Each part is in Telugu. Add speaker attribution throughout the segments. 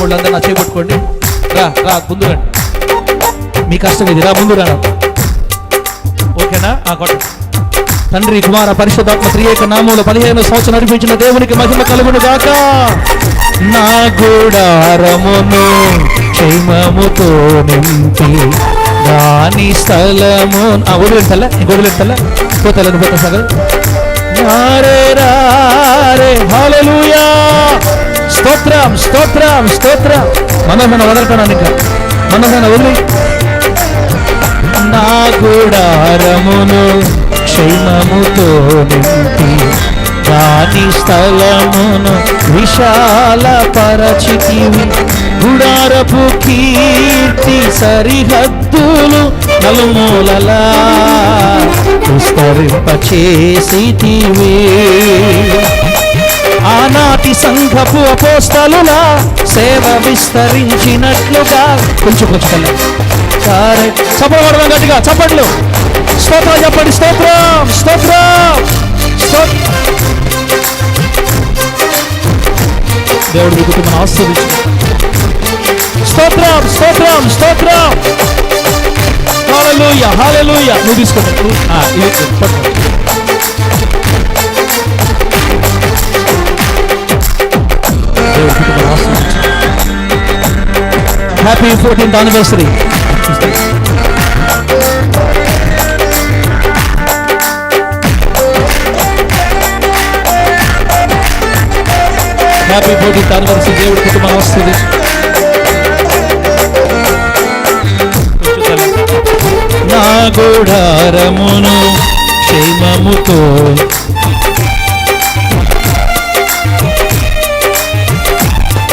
Speaker 1: తమ్ముళ్ళందరూ నా చేపట్టుకోండి. రా రా ముందు రండి, మీ కష్టం ఇది, రా ముందు రా. ఓకేనా? కొట్ట. తండ్రి కుమార పరిశుద్ధాత్మ త్రియేక నామములో 15వ సంవత్సరం నడిపించిన దేవునికి మహిమ కలుగును గాక. నా గుడారమును క్షేమముతో నింపి దాని స్థలము వదిలింటలే వదిలింటలే పోతలేదు పోతా సగ నారే రారే హల్లెలూయా. స్తోత్రం స్తోత్రం స్తోత్రం. మన వదలటన్నాను, ఇంకా మన వదిలి. నా గుడారమును క్షేమముతో నింపి దాని స్థలమును విశాల పరచితివి. గుడారపు కీర్తి సరిహద్దులు నలుమూలలా విస్తరింపచేసితివి. ఆనాటి సంఘపు అపోస్తలుల సేవ విస్తరించినట్లుగా కొంచెం చప్పడం గట్టిగా చప్పట్లు. స్తోత్రం చెప్పండి. స్తోత్రం స్తోత్రం స్తోత్రం. దేవుడు మీ కుటుంబాన్ని ఆశీర్వదించు. స్తోత్రం స్తోత్రం స్తోత్రం. హల్లెలూయా హల్లెలూయా. నువ్వు తీసుకోండి. Happy 14th anniversary. Happy 14th anniversary. దేవుడి కుటుంబాన్ని వస్తుంది. నా గుడారమును క్షేమముతో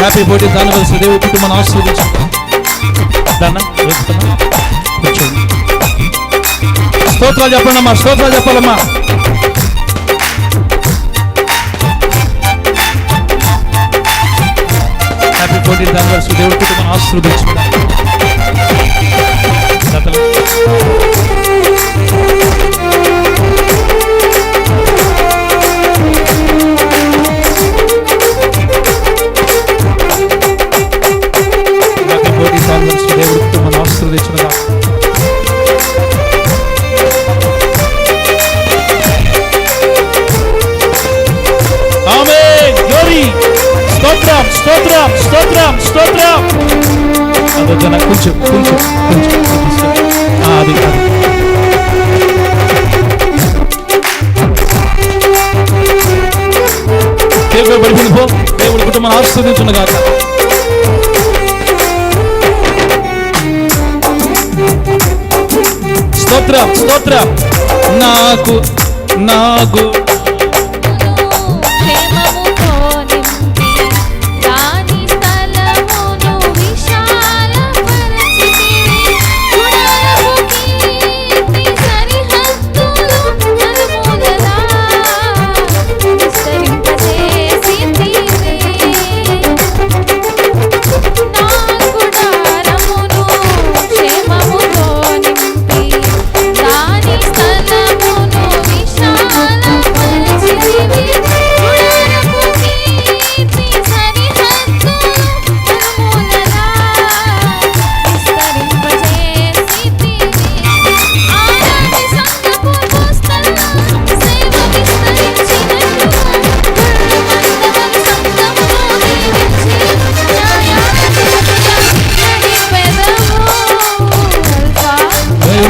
Speaker 1: హ్యాపీ 14th anniversary. దేవుడి కుటుంబాన్ని ఆశీర్వదించు. స్తోత్రాలు చెప్పండి అమ్మా, స్తోత్రాలు చెప్పాలమ్మా. Happy 14th anniversary. దేవుడి కుటుంబాన్ని ఆశీర్వదించు. దేవుడి కుటుంబాన్ని ఆశీర్వదించుగా. ఆమేన్. గ్లోరీ. స్తోత్రం స్తోత్రం స్తోత్రం స్తోత్రం. అదో జన కొంచెం కొంచెం కొంచెం అది దేవుడు పడిపో. దేవుడి కుటుంబాన్ని ఆశీర్వదించుగా. స్తోత్రం స్తోత్రం. నాకు నాకు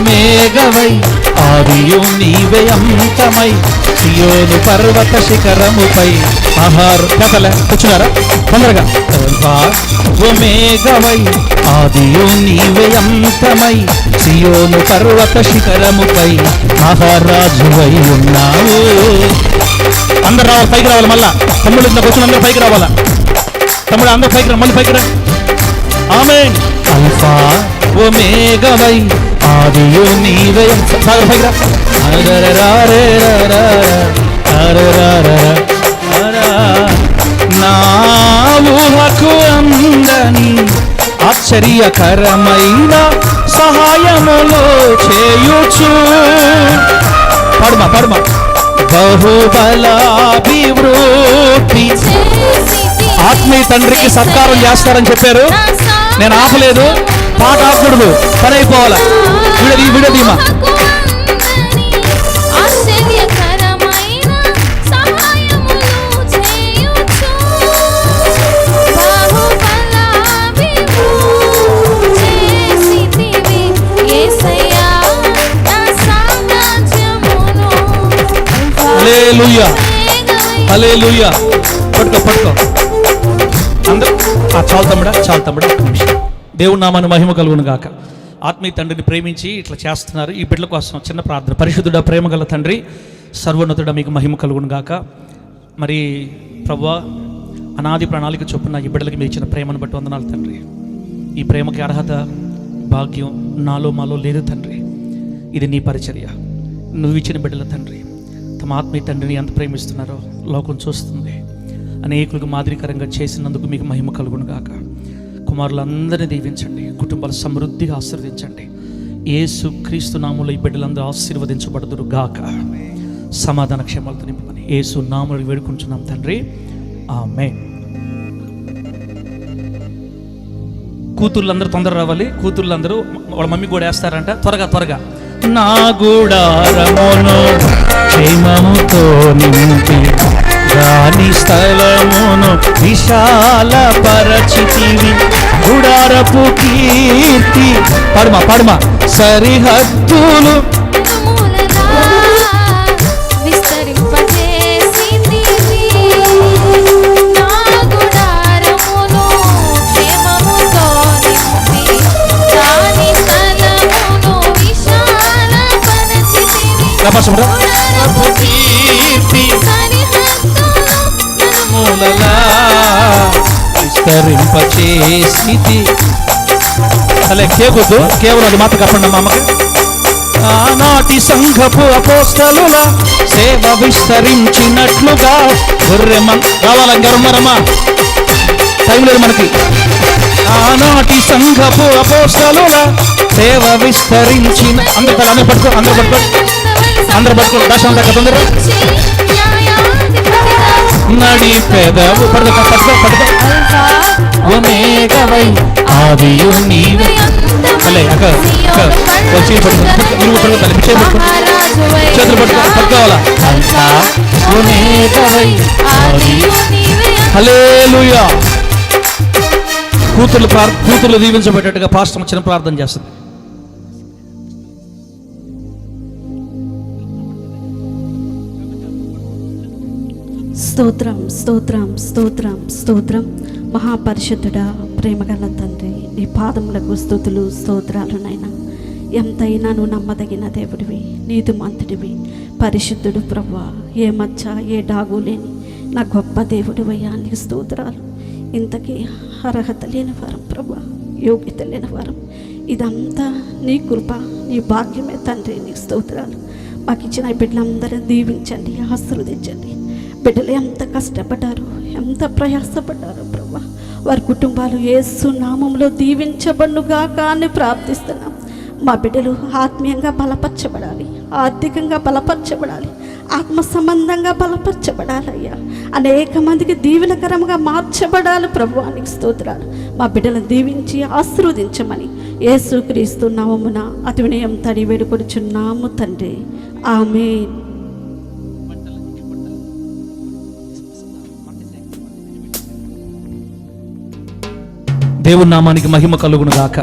Speaker 1: మేఘవై ఆదియు నీవే అంతమై సియోను పర్వత శిఖరముపై కథల కూర్చున్నారా తొందరగా. ఓ మేఘవై ఆదియు నీవే అంతమై సియోను పర్వత శిఖరముపై మహారాజువై ఉన్నావు. అందరు రావాలి, పైకి రావాలి. మళ్ళా తమ్ముడు ఇంత కూర్చుని అందరూ పైకి రావాలా. తమ్ముడు అందరూ పైకి రా, మళ్ళీ పైకి రా. ఆమేన్. అల్ఫా ఓ మేఘవై ఆదియు నీవే సాగర్ పైకి రా. నా ఊహకు అందని ఆశ్చర్యకరమైన సహాయములో చేయుచు బహుబలాభివృద్ధి ఆత్మీయ తండ్రికి సత్కారం చేస్తారని చెప్పారు. నేను ఆపలేదు, పాట ఆపకూడదు, పని అయిపోవాలా. వీడదీమా హల్లెలూయా హల్లెలూయా. పట్టుకో అందరూ. చాలు తమ్ముడా. దేవుని నామాన్ని మహిమ కలుగును గాక. ఆత్మీయ తండ్రిని ప్రేమించి ఇట్లా చేస్తున్నారు. ఈ బిడ్డల కోసం చిన్న ప్రార్థన. పరిశుద్ధుడా, ప్రేమగల తండ్రి, సర్వోన్నతుడా, మీకు మహిమ కలుగును గాక. మరి ప్రభువా, అనాది ప్రణాళిక చొప్పున ఈ బిడ్డలకి మీరు ఇచ్చిన ప్రేమను బట్టి వందనాలు తండ్రి. ఈ ప్రేమకి అర్హత, భాగ్యం నాలో మాలో లేదు తండ్రి. ఇది నీ పరిచర్య. నువ్వు ఇచ్చిన బిడ్డల తండ్రి తమ ఆత్మీయ తండ్రిని ఎంత ప్రేమిస్తున్నారో లోకం చూస్తుంది. అనేకులకు మాదిరికరంగా చేసినందుకు మీకు మహిమ కలుగును గాక. కుమారులందరినీ దీవించండి, కుటుంబాలు సమృద్ధిగా ఆశీర్వదించండి. యేసు క్రీస్తు నామములో ఈ బిడ్డలందరూ ఆశీర్వదించబడుదురు గాక. సమాధాన క్షేమాలతో నింపమని యేసు నామములో వేడుకుంటున్నాం తండ్రి, ఆమేన్. కూతుర్లందరూ తొందర రావాలి. కూతుర్లందరూ వాళ్ళ మమ్మీ కూడా వేస్తారంట. త్వరగా. నా గుడారమును క్షేమముతో నింపి రాణి స్థలమును విశాల పరచితివి. గుడారపు కీర్తి పాడుమా సరిహద్దులు విస్తరింపచేసితి. అలా కేకొద్దు, కేవలం అది మాత్రం కప్పండి మా అమ్మకి. ఆనాటి సంఘపు అపోస్తలుల సేవ విస్తరించినట్లుగా రావాలా గర్మరమా, టైం లేదు మనకి. ఆనాటి సంఘపు అపోస్తలుల సేవ విస్తరించిన అందరూ పట్టుకో దశం దగ్గర తొందర నడి పెదవు పట్టుకో ఒమేగవై ఆదియు నీవే. చేతులు పట్టుకోవాలా. హల్లెలూయా. కూతుర్లు దీవించబడేట్టుగా పాస్టర్ చిన్న ప్రార్థన చేస్తుంది.
Speaker 2: స్తోత్రం స్తోత్రం స్తోత్రం స్తోత్రం. మహాపరిశుద్ధుడా, ప్రేమగల తండ్రి, నీ పాదములకు స్తుతులు స్తోత్రాలు నైనా. ఎంతైనా నువ్వు నమ్మదగిన దేవుడివి, నీతిమంతుడివి, పరిశుద్ధుడు ప్రభువా. ఏ మచ్చ ఏ డాగు లేని నా గొప్ప దేవుడివయ్యా, నీకు స్తోత్రాలు. ఇంతకీ అర్హత లేని వారం ప్రభువా, యోగ్యత లేని వారం. ఇదంతా నీ కృప, నీ భాగ్యమే తండ్రి, నీకు స్తోత్రాలు. మాకు ఇచ్చిన బిడ్డలందరూ దీవించండి, ఆశీర్వదించండి. బిడ్డలు ఎంత కష్టపడ్డారు, ఎంత ప్రయాసపడ్డారు ప్రభువా. వారి కుటుంబాలు యేసు నామములో దీవించబడుగాక అని ప్రార్థిస్తున్నాం. మా బిడ్డలు ఆత్మీయంగా బలపరచబడాలి, ఆర్థికంగా బలపరచబడాలి, ఆత్మ సంబంధంగా బలపరచబడాలి అయ్యా. అనేక మందికి దీవెనకరంగా మార్చబడాలి ప్రభువా, నీకు స్తోత్రాలు. మా బిడ్డలను దీవించి ఆశీర్వదించమని యేసుక్రీస్తు నామమున అతి వినయం తడి వేడుకొనుచున్నాము తండ్రి, ఆమేన్.
Speaker 1: దేవుని నామానికి మహిమ కలుగును గాక.